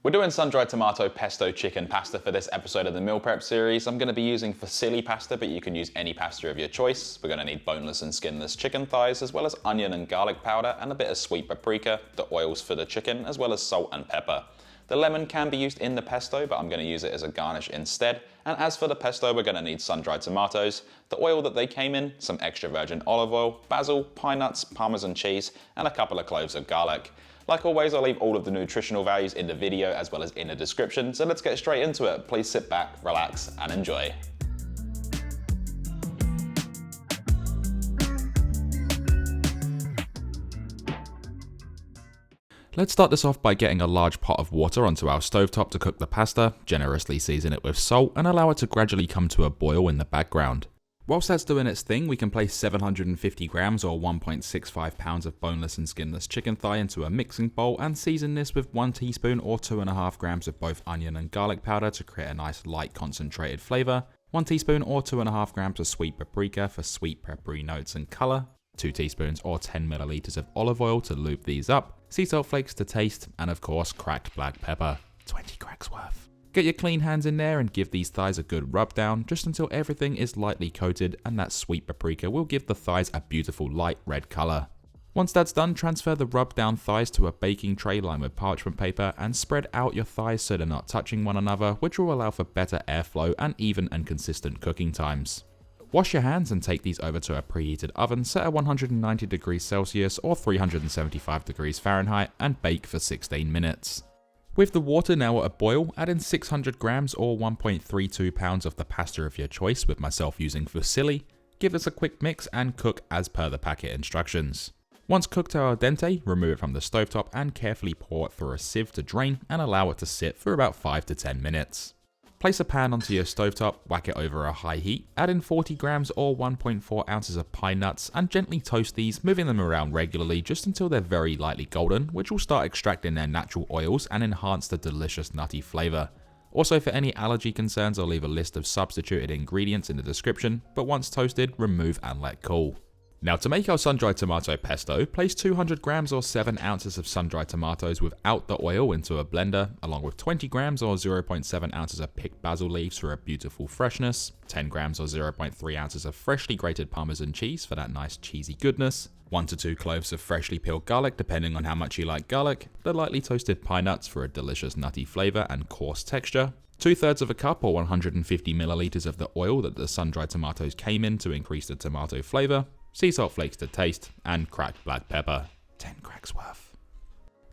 We're doing sun-dried tomato pesto chicken pasta for this episode of the meal prep series. I'm going to be using fusilli pasta, but you can use any pasta of your choice. We're going to need boneless and skinless chicken thighs, as well as onion and garlic powder, and a bit of sweet paprika, the oils for the chicken, as well as salt and pepper. The lemon can be used in the pesto, but I'm going to use it as a garnish instead. And as for the pesto, we're going to need sun-dried tomatoes, the oil that they came in, some extra virgin olive oil, basil, pine nuts, Parmesan cheese, and a couple of cloves of garlic. Like always, I'll leave all of the nutritional values in the video as well as in the description, so let's get straight into it. Please sit back, relax, and enjoy. Let's start this off by getting a large pot of water onto our stovetop to cook the pasta, generously season it with salt, and allow it to gradually come to a boil in the background. Whilst that's doing its thing, we can place 750 grams or 1.65 pounds of boneless and skinless chicken thigh into a mixing bowl and season this with 1 teaspoon or 2.5 grams of both onion and garlic powder to create a nice light concentrated flavour, 1 teaspoon or 2.5 grams of sweet paprika for sweet peppery notes and colour, 2 teaspoons or 10 milliliters of olive oil to lube these up, sea salt flakes to taste, and of course cracked black pepper, 20 cracks worth. Get your clean hands in there and give these thighs a good rub down just until everything is lightly coated, and that sweet paprika will give the thighs a beautiful light red colour. Once that's done, transfer the rub down thighs to a baking tray lined with parchment paper and spread out your thighs so they're not touching one another, which will allow for better airflow and even and consistent cooking times. Wash your hands and take these over to a preheated oven set at 190 degrees Celsius or 375 degrees Fahrenheit and bake for 16 minutes. With the water now at a boil, add in 600 grams or 1.32 pounds of the pasta of your choice, with myself using fusilli. Give this a quick mix and cook as per the packet instructions. Once cooked al dente, remove it from the stovetop and carefully pour it through a sieve to drain and allow it to sit for about 5 to 10 minutes. Place a pan onto your stovetop, whack it over a high heat, add in 40 grams or 1.4 ounces of pine nuts and gently toast these, moving them around regularly just until they're very lightly golden, which will start extracting their natural oils and enhance the delicious nutty flavour. Also, for any allergy concerns, I'll leave a list of substituted ingredients in the description, but once toasted, remove and let cool. Now, to make our sun-dried tomato pesto, place 200 grams or 7 ounces of sun-dried tomatoes without the oil into a blender, along with 20 grams or 0.7 ounces of picked basil leaves for a beautiful freshness, 10 grams or 0.3 ounces of freshly grated Parmesan cheese for that nice cheesy goodness, 1 to 2 cloves of freshly peeled garlic depending on how much you like garlic, the lightly toasted pine nuts for a delicious nutty flavour and coarse texture, 2/3 of a cup or 150 milliliters of the oil that the sun-dried tomatoes came in to increase the tomato flavour, sea salt flakes to taste, and cracked black pepper, 10 cracks worth.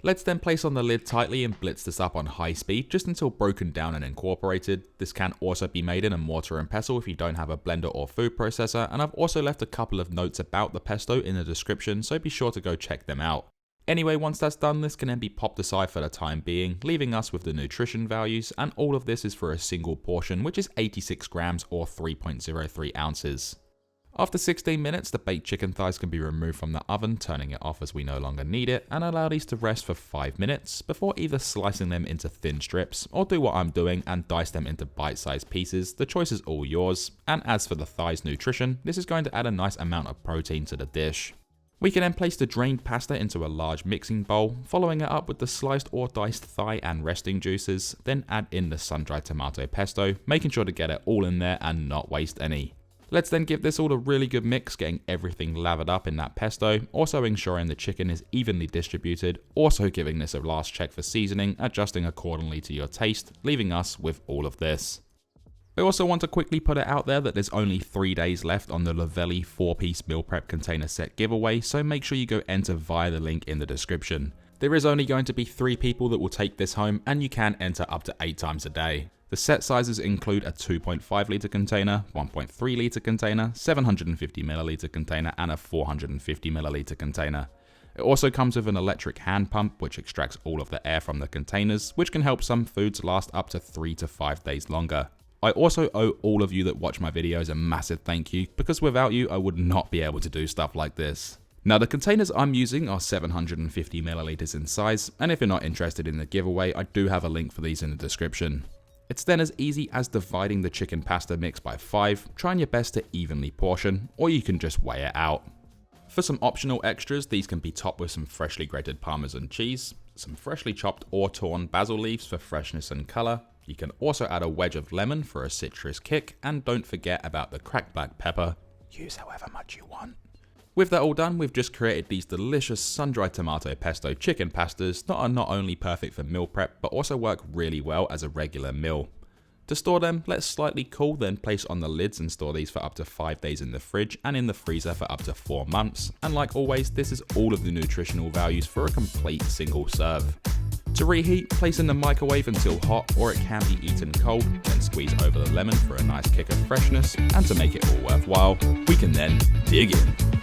Let's then place on the lid tightly and blitz this up on high speed just until broken down and incorporated. This can also be made in a mortar and pestle if you don't have a blender or food processor, and I've also left a couple of notes about the pesto in the description, so be sure to go check them out. Anyway, once that's done, this can then be popped aside for the time being, leaving us with the nutrition values, and all of this is for a single portion, which is 86 grams or 3.03 ounces. After 16 minutes, the baked chicken thighs can be removed from the oven, turning it off as we no longer need it, and allow these to rest for 5 minutes before either slicing them into thin strips or do what I'm doing and dice them into bite-sized pieces. The choice is all yours. And as for the thighs nutrition, this is going to add a nice amount of protein to the dish. We can then place the drained pasta into a large mixing bowl, following it up with the sliced or diced thigh and resting juices, then add in the sun-dried tomato pesto, making sure to get it all in there and not waste any. Let's then give this all a really good mix, getting everything lathered up in that pesto, also ensuring the chicken is evenly distributed, also giving this a last check for seasoning, adjusting accordingly to your taste, leaving us with all of this. I also want to quickly put it out there that there's only 3 days left on the Leveli 4-piece meal prep container set giveaway, so make sure you go enter via the link in the description. There is only going to be 3 people that will take this home, and you can enter up to 8 times a day. The set sizes include a 2.5 litre container, 1.3 litre container, 750 milliliter container, and a 450 milliliter container. It also comes with an electric hand pump which extracts all of the air from the containers, which can help some foods last up to 3 to 5 days longer. I also owe all of you that watch my videos a massive thank you, because without you I would not be able to do stuff like this. Now, the containers I'm using are 750 milliliters in size, and if you're not interested in the giveaway, I do have a link for these in the description. It's then as easy as dividing the chicken pasta mix by 5, trying your best to evenly portion, or you can just weigh it out. For some optional extras, these can be topped with some freshly grated Parmesan cheese, some freshly chopped or torn basil leaves for freshness and colour. You can also add a wedge of lemon for a citrus kick, and don't forget about the cracked black pepper. Use however much you want. With that all done, we've just created these delicious sun-dried tomato pesto chicken pastas that are not only perfect for meal prep, but also work really well as a regular meal. To store them, let slightly cool, then place on the lids and store these for up to 5 days in the fridge and in the freezer for up to 4 months. And like always, this is all of the nutritional values for a complete single serve. To reheat, place in the microwave until hot, or it can be eaten cold, then squeeze over the lemon for a nice kick of freshness, and to make it all worthwhile, we can then dig in.